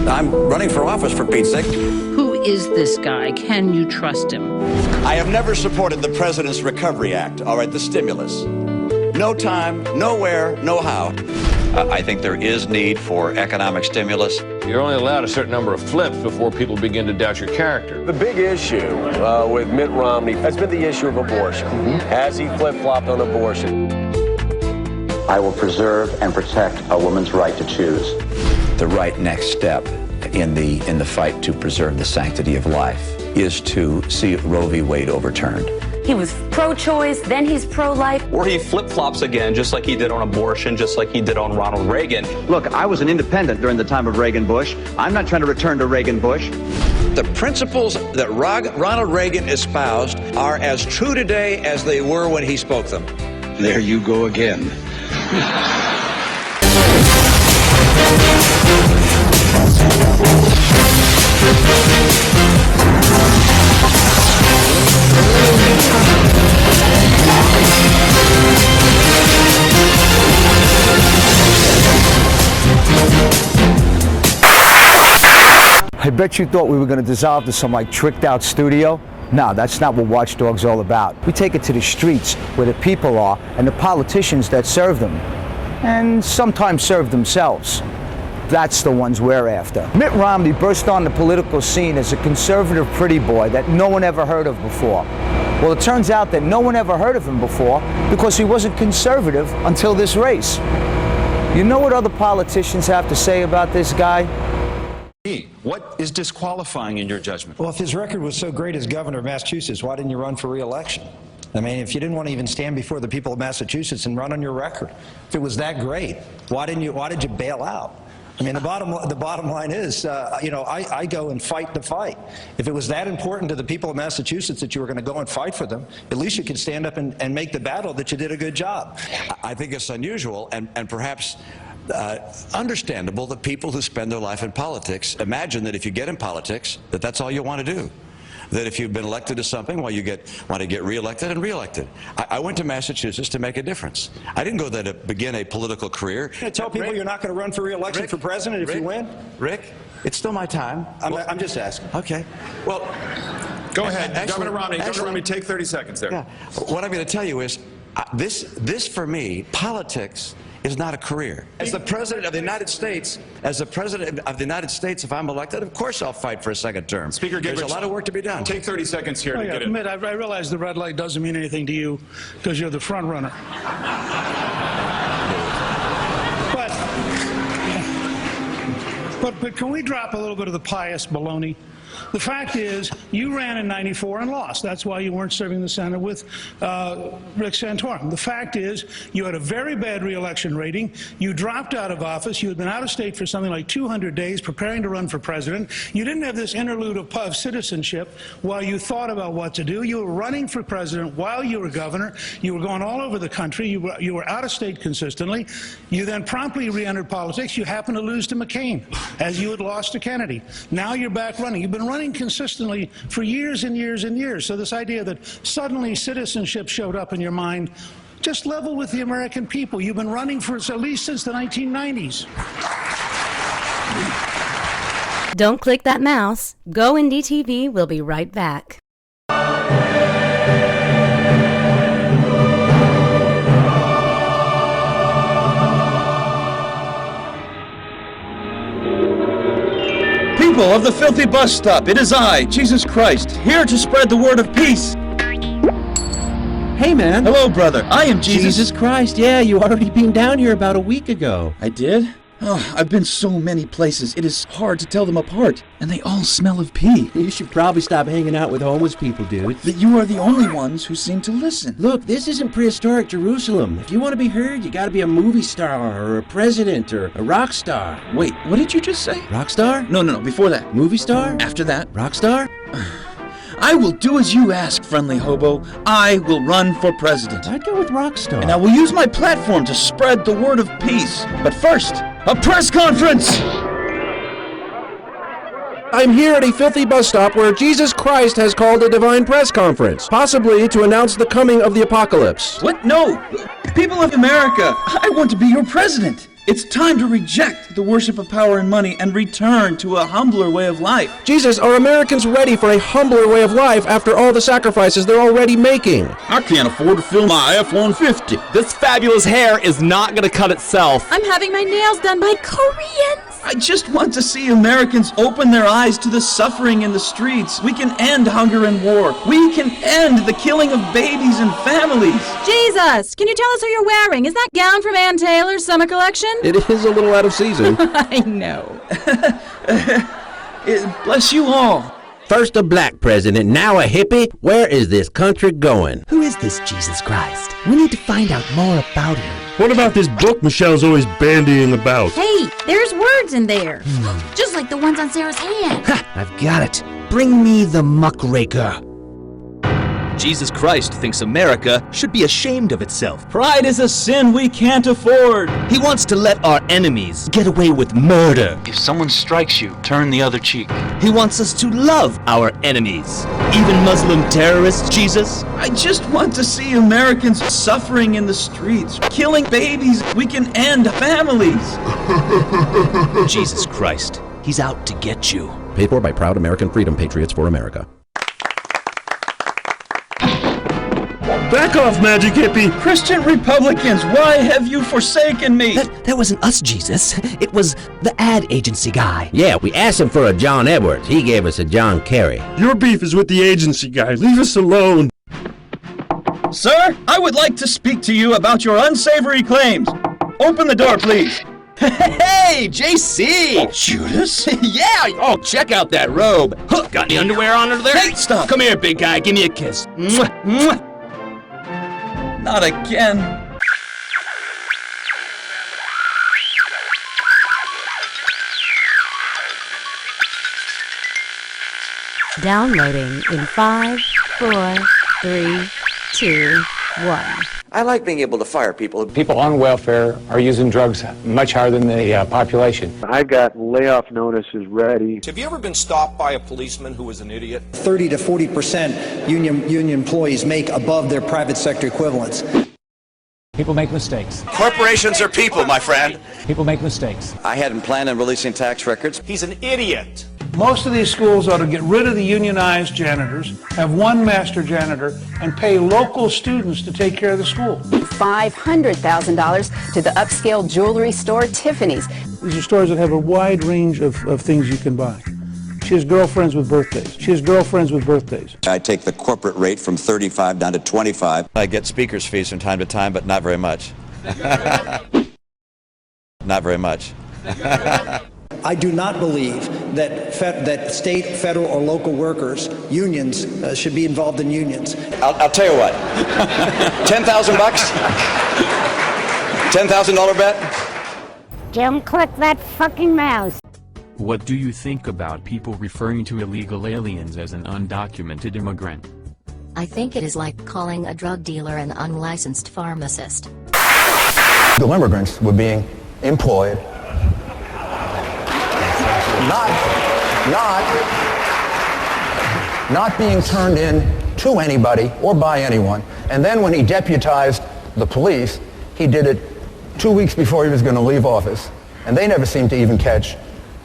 I'm running for office, for Pete's sake. Who is this guy? Can you trust him? I have never supported the President's Recovery Act, all right, the stimulus. No time, nowhere, no how. I think there is need for economic stimulus. You're only allowed a certain number of flips before people begin to doubt your character. The big issue with Mitt Romney has been the issue of abortion. Has he flip-flopped on abortion? I will preserve and protect a woman's right to choose. The right next step in the fight to preserve the sanctity of life is to see Roe v. Wade overturned. He was pro-choice, then he's pro-life. Or he flip-flops again, just like he did on abortion, just like he did on Ronald Reagan. Look, I was an independent during the time of Reagan-Bush. I'm not trying to return to Reagan-Bush. The principles that Ronald Reagan espoused are as true today as they were when he spoke them. There you go again. I bet you thought we were going to dissolve to some tricked out studio. No, that's not what Watchdog's all about. We take it to the streets where the people are and the politicians that serve them, and sometimes serve themselves. That's the ones we're after. Mitt Romney burst on the political scene as a conservative pretty boy that no one ever heard of before. Well, it turns out that no one ever heard of him before because he wasn't conservative until this race. You know what other politicians have to say about this guy? What is disqualifying in your judgment? Well, if his record was so great as governor of Massachusetts, why didn't you run for re-election? I mean, if you didn't want to even stand before the people of Massachusetts and run on your record, if it was that great, why did you bail out? I mean, the bottom line is, I go and fight the fight. If it was that important to the people of Massachusetts that you were going to go and fight for them, at least you could stand up and make the battle that you did a good job. I think it's unusual and perhaps understandable that people who spend their life in politics imagine that if you get in politics, that's all you want to do. That if you've been elected to something, well, you want to get reelected and reelected. I went to Massachusetts to make a difference. I didn't go there to begin a political career. You're going to tell people you're not going to run for reelection for president if you win? Rick, it's still my time. I'm just asking. Okay. Well, go ahead. Governor Romney, take 30 seconds there. Yeah. What I'm going to tell you is, this for me, politics is not a career. As the President of the United States, if I'm elected, of course I'll fight for a second term. Speaker Gingrich, there's a lot of work to be done. Take 30 seconds here to get it. Mitt, I realize the red light doesn't mean anything to you because you're the front runner. But can we drop a little bit of the pious baloney? The fact is, you ran in '94 and lost. That's why you weren't serving the Senate with Rick Santorum. The fact is, you had a very bad re-election rating. You dropped out of office. You had been out of state for something like 200 days preparing to run for president. You didn't have this interlude of citizenship while you thought about what to do. You were running for president while you were governor. You were going all over the country. You were out of state consistently. You then promptly re-entered politics. You happened to lose to McCain, as you had lost to Kennedy. Now you're back running. You've been running consistently for years and years and years. So this idea that suddenly citizenship showed up in your mind, just level with the American people. You've been running for at least since the 1990s. Don't click that mouse. Go Indie TV. We'll be right back. People of the filthy bus stop, it is I, Jesus Christ, here to spread the word of peace. Hey, man. Hello, brother. I am Jesus Christ, yeah, you already been down here about a week ago. I did? Oh, I've been so many places, it is hard to tell them apart, and they all smell of pee. You should probably stop hanging out with homeless people, dude. That you are the only ones who seem to listen. Look, this isn't prehistoric Jerusalem. If you want to be heard, you gotta be a movie star, or a president, or a rock star. Wait, what did you just say? Rock star? No, before that. Movie star? After that. Rock star? I will do as you ask, friendly hobo. I will run for president. I'd go with rock star. And I will use my platform to spread the word of peace. But first, a press conference! I'm here at a filthy bus stop where Jesus Christ has called a divine press conference, possibly to announce the coming of the apocalypse. What? No! People of America, I want to be your president. It's time to reject the worship of power and money and return to a humbler way of life. Jesus, are Americans ready for a humbler way of life after all the sacrifices they're already making? I can't afford to fill my F-150. This fabulous hair is not going to cut itself. I'm having my nails done by Koreans. I just want to see Americans open their eyes to the suffering in the streets. We can end hunger and war. We can end the killing of babies and families. Jesus, can you tell us who you're wearing? Is that gown from Ann Taylor's summer collection? It is a little out of season. I know. Bless you all. First a black president, now a hippie. Where is this country going? Who is this Jesus Christ? We need to find out more about him. What about this book Michelle's always bandying about? Hey, there's words in there. Just like the ones on Sarah's hand. Ha! I've got it. Bring me the muckraker. Jesus Christ thinks America should be ashamed of itself. Pride is a sin we can't afford. He wants to let our enemies get away with murder. If someone strikes you, turn the other cheek. He wants us to love our enemies, even Muslim terrorists, Jesus. I just want to see Americans suffering in the streets, killing babies. We can end families. Jesus Christ, he's out to get you. Paid for by proud American freedom patriots for America. Back off, magic hippie! Christian Republicans, why have you forsaken me? That wasn't us, Jesus. It was the ad agency guy. Yeah, we asked him for a John Edwards. He gave us a John Kerry. Your beef is with the agency guy. Leave us alone. Sir, I would like to speak to you about your unsavory claims. Open the door, please. Hey, JC! Judas? Yeah! Oh, check out that robe. Huh, got any underwear on under there? Hey, stop! Come here, big guy. Give me a kiss. Mwah, mwah. Not again. Downloading in 5, 4, 3, 2, 1. I like being able to fire people. People on welfare are using drugs much higher than the population. I got layoff notices ready. Have you ever been stopped by a policeman who was an idiot? 30 to 40% union employees make above their private sector equivalents. People make mistakes. Corporations are people, my friend. People make mistakes. I hadn't planned on releasing tax records. He's an idiot. Most of these schools ought to get rid of the unionized janitors, have one master janitor, and pay local students to take care of the school. $500,000 to the upscale jewelry store Tiffany's. These are stores that have a wide range of things you can buy. She has girlfriends with birthdays. She has girlfriends with birthdays. I take the corporate rate from 35 down to 25. I get speaker's fees from time to time, but not very much. Not very much. I do not believe that state, federal, or local workers, unions, should be involved in unions. I'll tell you what. $10,000 bucks? $10,000 bet? Don't click that fucking mouse. What do you think about people referring to illegal aliens as an undocumented immigrant? I think it is like calling a drug dealer an unlicensed pharmacist. Illegal immigrants were being employed, not being turned in to anybody or by anyone. And then when he deputized the police, he did it 2 weeks before he was going to leave office. And they never seemed to even catch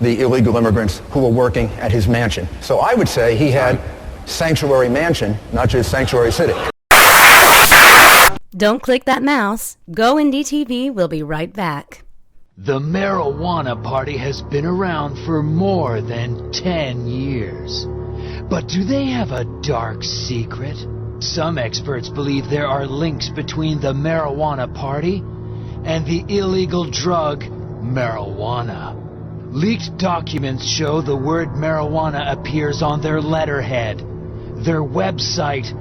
the illegal immigrants who were working at his mansion. So I would say he had sanctuary mansion, not just sanctuary city. Don't click that mouse. Go Indie TV. We'll be right back. The marijuana party has been around for more than 10 years. But do they have a dark secret? Some experts believe there are links between the marijuana party and the illegal drug marijuana. Leaked documents show the word marijuana appears on their letterhead, their website,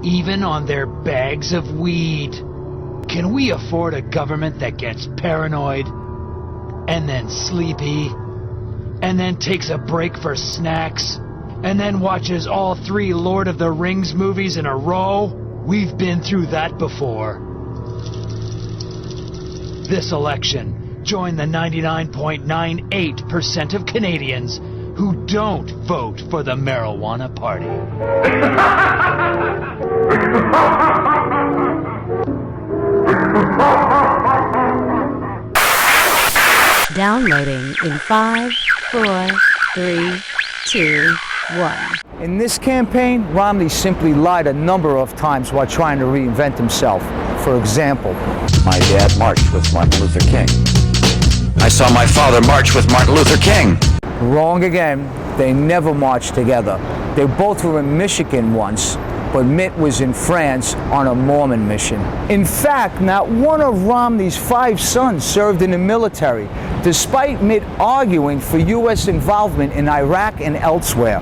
even on their bags of weed. Can we afford a government that gets paranoid, and then sleepy, and then takes a break for snacks, and then watches all 3 Lord of the Rings movies in a row? We've been through that before. This election, join the 99.98% of Canadians who don't vote for the marijuana party. Downloading in 5, 4, 3, 2, 1. In this campaign, Romney simply lied a number of times while trying to reinvent himself. For example, my dad marched with Martin Luther King. I saw my father march with Martin Luther King. Wrong again. They never marched together. They both were in Michigan once, but Mitt was in France on a Mormon mission. In fact, not one of Romney's 5 sons served in the military, despite Mitt arguing for U.S. involvement in Iraq and elsewhere.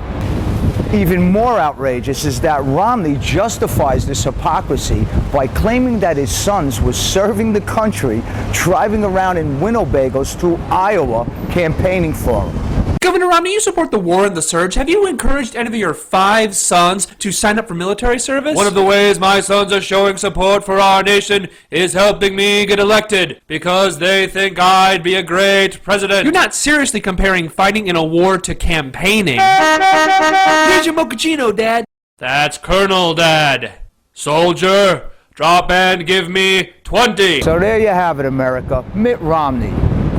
Even more outrageous is that Romney justifies this hypocrisy by claiming that his sons were serving the country, driving around in Winnebagos through Iowa, campaigning for him. Governor Romney, you support the war and the surge. Have you encouraged any of your 5 sons to sign up for military service? One of the ways my sons are showing support for our nation is helping me get elected because they think I'd be a great president. You're not seriously comparing fighting in a war to campaigning. Here's your mochaccino, Dad. That's Colonel, Dad. Soldier, drop and give me 20. So there you have it, America. Mitt Romney,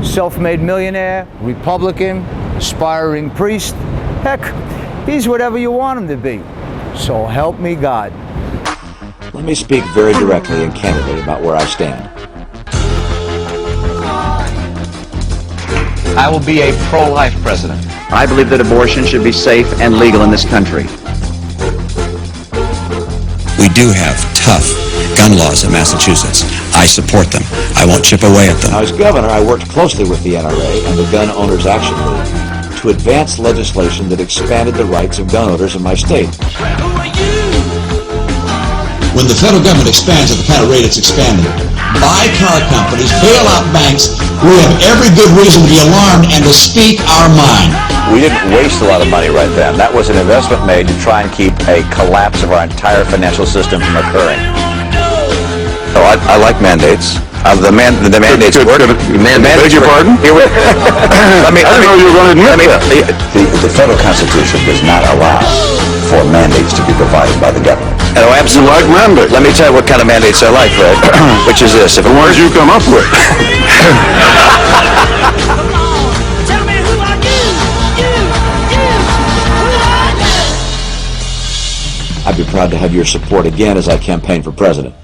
self-made millionaire, Republican, aspiring priest. Heck, he's whatever you want him to be. So help me God. Let me speak very directly and candidly about where I stand. I will be a pro-life president. I believe that abortion should be safe and legal in this country. We do have tough gun laws in Massachusetts. I support them. I won't chip away at them. Now, as governor, I worked closely with the NRA and the Gun Owners Action League to advance legislation that expanded the rights of gun owners in my state. When the federal government expands at the kind of rate it's expanding, buy car companies, bail out banks, we have every good reason to be alarmed and to speak our mind. We didn't waste a lot of money right then. That was an investment made to try and keep a collapse of our entire financial system from occurring. So I like mandates. The mandates work. Beg your pardon? I didn't know you were going to admit that. The federal Constitution does not allow for mandates to be provided by the government. Oh, absolutely. You like mandates? Let me tell you what kind of mandates I like, Fred. Which is this. If the ones you come up with. I'd be proud to have your support again as I campaign for president.